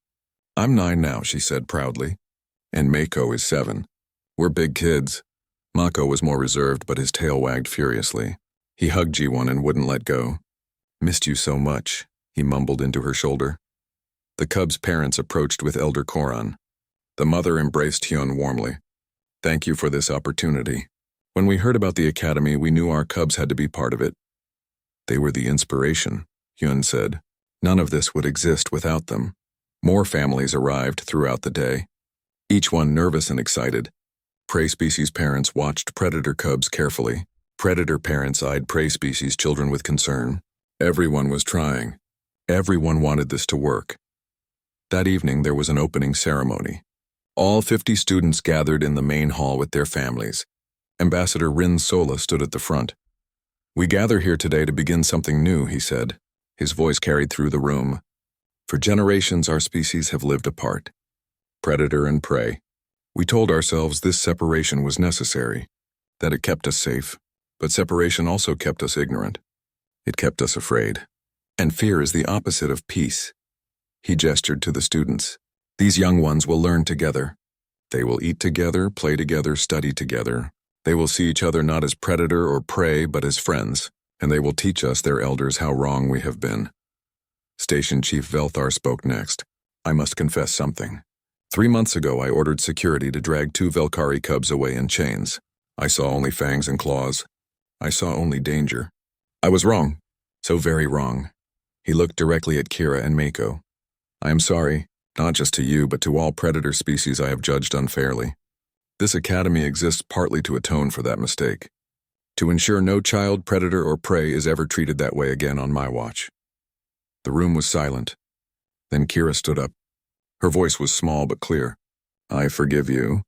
I'm 9 now, she said proudly. And Mako is 7. We're big kids. Mako was more reserved, but his tail wagged furiously. He hugged Jiwon and wouldn't let go. Missed you so much, he mumbled into her shoulder. The cub's parents approached with Elder Koran. The mother embraced Hyun warmly. Thank you for this opportunity. When we heard about the academy, we knew our cubs had to be part of it. They were the inspiration, Hyun said. None of this would exist without them. More families arrived throughout the day, each one nervous and excited. Prey species parents watched predator cubs carefully. Predator parents eyed prey species children with concern. Everyone was trying. Everyone wanted this to work. That evening, there was an opening ceremony. All 50 students gathered in the main hall with their families. Ambassador Rin Sola stood at the front. We gather here today to begin something new, he said. His voice carried through the room. For generations, our species have lived apart. Predator and prey. We told ourselves this separation was necessary, that it kept us safe, but separation also kept us ignorant. It kept us afraid. And fear is the opposite of peace. He gestured to the students. These young ones will learn together. They will eat together, play together, study together. They will see each other not as predator or prey, but as friends, and they will teach us, their elders, how wrong we have been. Station Chief Velthar spoke next. I must confess something. 3 months ago, I ordered security to drag 2 Velkari cubs away in chains. I saw only fangs and claws. I saw only danger. I was wrong. So very wrong. He looked directly at Kira and Mako. I am sorry, not just to you, but to all predator species I have judged unfairly. This academy exists partly to atone for that mistake, to ensure no child, predator, or prey is ever treated that way again on my watch. The room was silent. Then Kira stood up. Her voice was small but clear. I forgive you.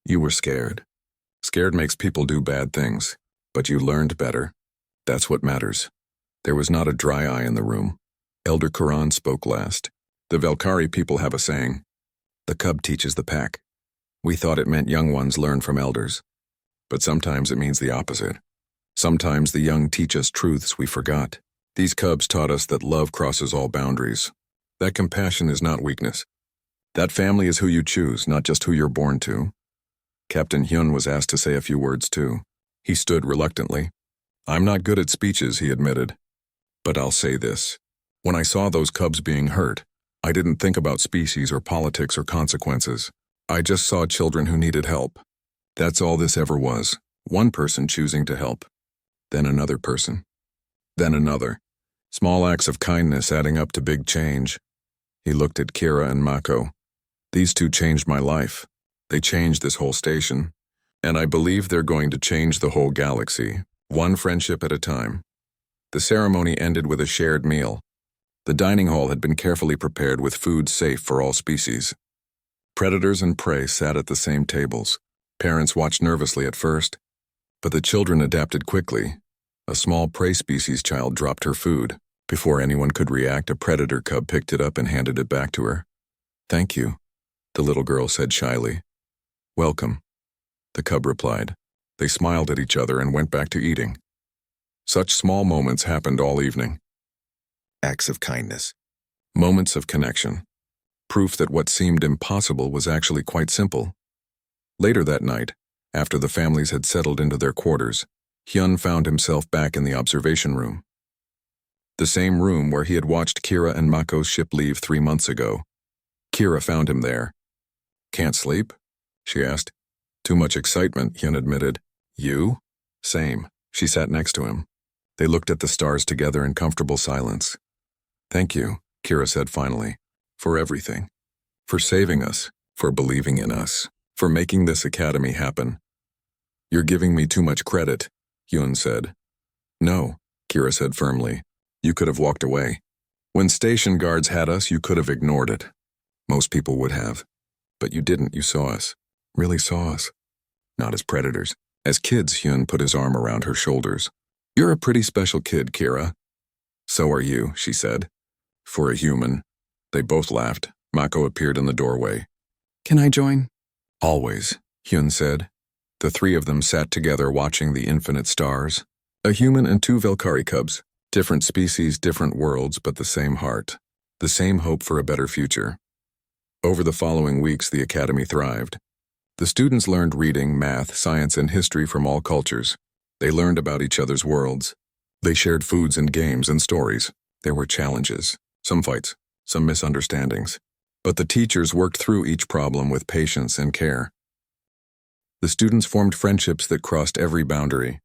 You were scared. Scared makes people do bad things, but you learned better. That's what matters. There was not a dry eye in the room. Elder Quran spoke last. The Velkari people have a saying, "The cub teaches the pack." We thought it meant young ones learn from elders. But sometimes it means the opposite. Sometimes the young teach us truths we forgot. These cubs taught us that love crosses all boundaries. That compassion is not weakness. That family is who you choose, not just who you're born to. Captain Hyun was asked to say a few words too. He stood reluctantly. "I'm not good at speeches," he admitted. "But I'll say this. When I saw those cubs being hurt, I didn't think about species or politics or consequences. I just saw children who needed help. That's all this ever was. One person choosing to help. Then another person. Then another. Small acts of kindness adding up to big change." He looked at Kira and Mako. "These two changed my life. They changed this whole station. And I believe they're going to change the whole galaxy, one friendship at a time." The ceremony ended with a shared meal. The dining hall had been carefully prepared with food safe for all species. Predators and prey sat at the same tables. Parents watched nervously at first, but the children adapted quickly. A small prey species child dropped her food. Before anyone could react, a predator cub picked it up and handed it back to her. "Thank you," the little girl said shyly. "Welcome," the cub replied. They smiled at each other and went back to eating. Such small moments happened all evening. Acts of kindness. Moments of connection. Proof that what seemed impossible was actually quite simple. Later that night, after the families had settled into their quarters, Hyun found himself back in the observation room. The same room where he had watched Kira and Mako's ship leave 3 months ago. Kira found him there. "Can't sleep?" she asked. "Too much excitement," Hyun admitted. "You?" "Same." She sat next to him. They looked at the stars together in comfortable silence. "Thank you," Kira said finally, "for everything. For saving us, for believing in us, for making this academy happen." "You're giving me too much credit," Hyun said. "No," Kira said firmly. "You could have walked away. When station guards had us, you could have ignored it. Most people would have. But you didn't. You saw us. Really saw us. Not as predators. As kids." Hyun put his arm around her shoulders. "You're a pretty special kid, Kira." "So are you," she said. "For a human." They both laughed. Mako appeared in the doorway. Can I join? "Always," Hyun said. The three of them sat together watching the infinite stars. A human and 2 Velkari cubs. Different species, different worlds, but the same heart. The same hope for a better future. Over the following weeks, the academy thrived. The students learned reading, math, science, and history from all cultures. They learned about each other's worlds. They shared foods and games and stories. There were challenges, some fights, some misunderstandings. But the teachers worked through each problem with patience and care. The students formed friendships that crossed every boundary.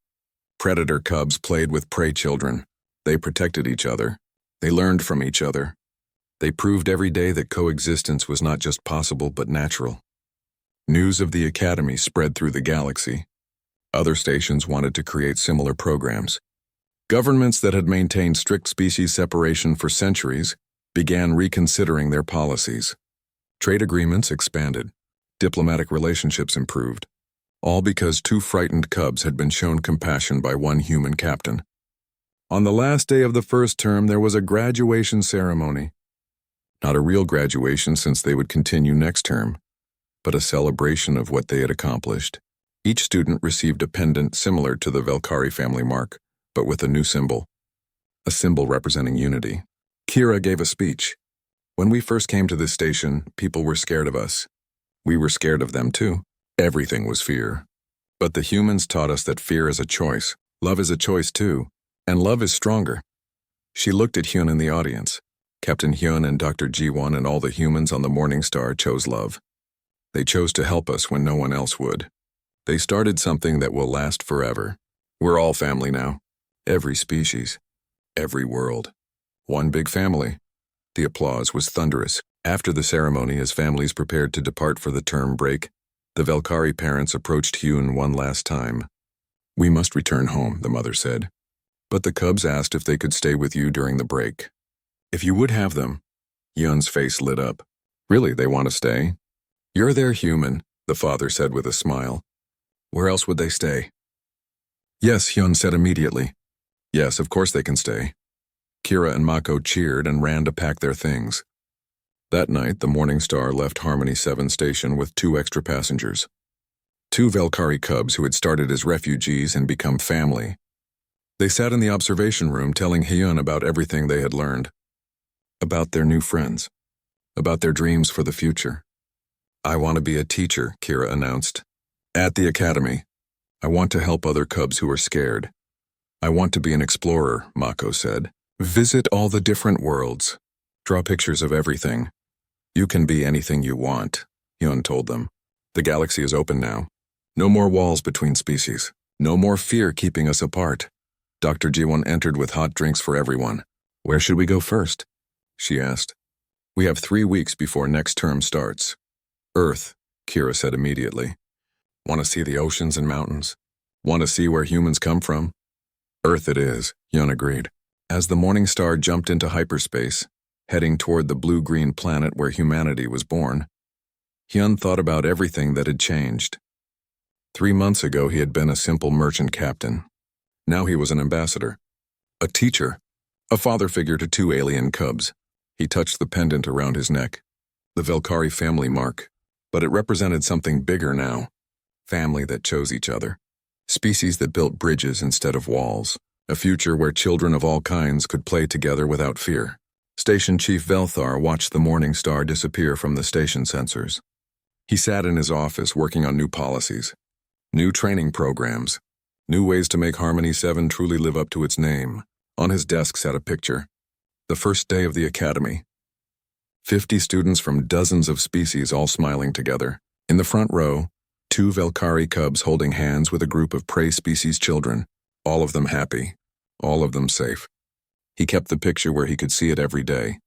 Predator cubs played with prey children. They protected each other. They learned from each other. They proved every day that coexistence was not just possible but natural. News of the academy spread through the galaxy. Other stations wanted to create similar programs. Governments that had maintained strict species separation for centuries began reconsidering their policies. Trade agreements expanded. Diplomatic relationships improved. All because 2 frightened cubs had been shown compassion by one human captain. On the last day of the first term, there was a graduation ceremony. Not a real graduation since they would continue next term, but a celebration of what they had accomplished. Each student received a pendant similar to the Velkari family mark, but with a new symbol. A symbol representing unity. Kira gave a speech. "When we first came to this station, people were scared of us. We were scared of them too. Everything was fear. But the humans taught us that fear is a choice. Love is a choice too. And love is stronger." She looked at Hyun in the audience. Captain Hyun and Dr. Ji-won and all the humans on the Morning Star chose love. They chose to help us when no one else would. They started something that will last forever. We're all family now. Every species. Every world. One big family. The applause was thunderous. After the ceremony, as families prepared to depart for the term break, the Velkari parents approached Hyun one last time. "We must return home," the mother said. "But the cubs asked if they could stay with you during the break. If you would have them." Hyun's face lit up. "Really, they want to stay?" "You're their human. the father said with a smile. Where else would they stay? Yes, Hyun said immediately. Yes, of course they can stay. Kira and Mako cheered and ran to pack their things. That night, the Morning Star left Harmony 7 station with 2 extra passengers. 2 Velkari cubs who had started as refugees and become family. They sat in the observation room telling Hyun about everything they had learned. About their new friends. About their dreams for the future. I want to be a teacher, Kira announced. At the academy. I want to help other cubs who are scared. I want to be an explorer, Mako said. Visit all the different worlds. Draw pictures of everything. You can be anything you want, Hyun told them. The galaxy is open now. No more walls between species. No more fear keeping us apart. Dr. Jiwon entered with hot drinks for everyone. Where should we go first? She asked. We have 3 weeks before next term starts. Earth, Kira said immediately. Want to see the oceans and mountains? Want to see where humans come from? Earth it is, Hyun agreed. As the Morning Star jumped into hyperspace, heading toward the blue-green planet where humanity was born, Hyun thought about everything that had changed. 3 months ago he had been a simple merchant captain. Now he was an ambassador, a teacher, a father figure to 2 alien cubs. He touched the pendant around his neck, the Velkari family mark, but it represented something bigger now. Family that chose each other. Species that built bridges instead of walls. A future where children of all kinds could play together without fear. Station Chief Velthar watched the Morning Star disappear from the station sensors. He sat in his office working on new policies, new training programs, new ways to make Harmony 7 truly live up to its name. On his desk sat a picture. The first day of the academy. 50 students from dozens of species all smiling together. In the front row, 2 Velkari cubs holding hands with a group of prey species children, all of them happy, all of them safe. He kept the picture where he could see it every day.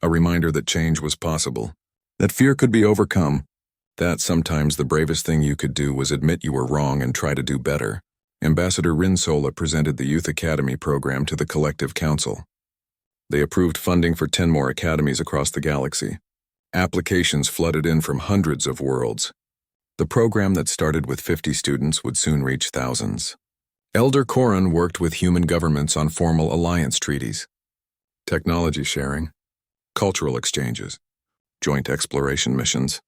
A reminder that change was possible, that fear could be overcome, that sometimes the bravest thing you could do was admit you were wrong and try to do better. Ambassador Rinsola presented the Youth Academy program to the Collective Council. They approved funding for 10 more academies across the galaxy. Applications flooded in from hundreds of worlds. The program that started with 50 students would soon reach thousands. Elder Koran worked with human governments on formal alliance treaties, technology sharing, cultural exchanges, joint exploration missions.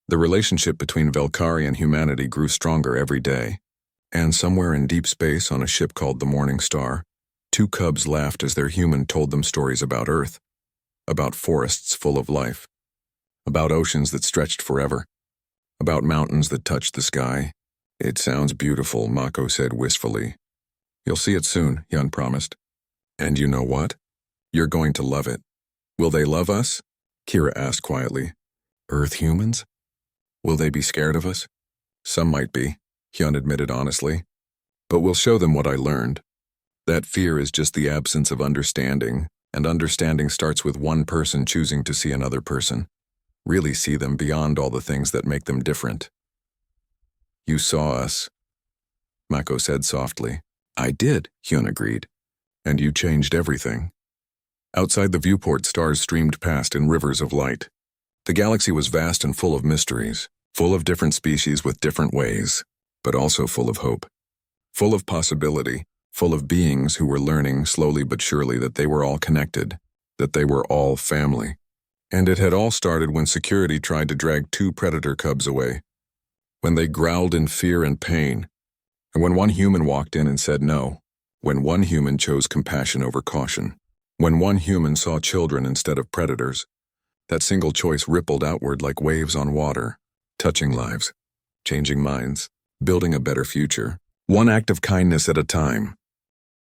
The relationship between Velkari and humanity grew stronger every day, and somewhere in deep space on a ship called the Morning Star, 2 cubs laughed as their human told them stories about Earth, about forests full of life, about oceans that stretched forever, about mountains that touched the sky. It sounds beautiful, Mako said wistfully. You'll see it soon, Hyun promised. And you know what? You're going to love it. Will they love us? Kira asked quietly. Earth humans? Will they be scared of us? Some might be, Hyun admitted honestly. But we'll show them what I learned. That fear is just the absence of understanding, and understanding starts with one person choosing to see another person. Really see them beyond all the things that make them different. You saw us, Mako said softly. I did, Hyun agreed. And you changed everything. Outside the viewport, stars streamed past in rivers of light. The galaxy was vast and full of mysteries, full of different species with different ways, but also full of hope. Full of possibility, full of beings who were learning slowly but surely that they were all connected, that they were all family. And it had all started when security tried to drag 2 predator cubs away. When they growled in fear and pain, and when one human walked in and said no, when one human chose compassion over caution, when one human saw children instead of predators, that single choice rippled outward like waves on water, touching lives, changing minds, building a better future, one act of kindness at a time.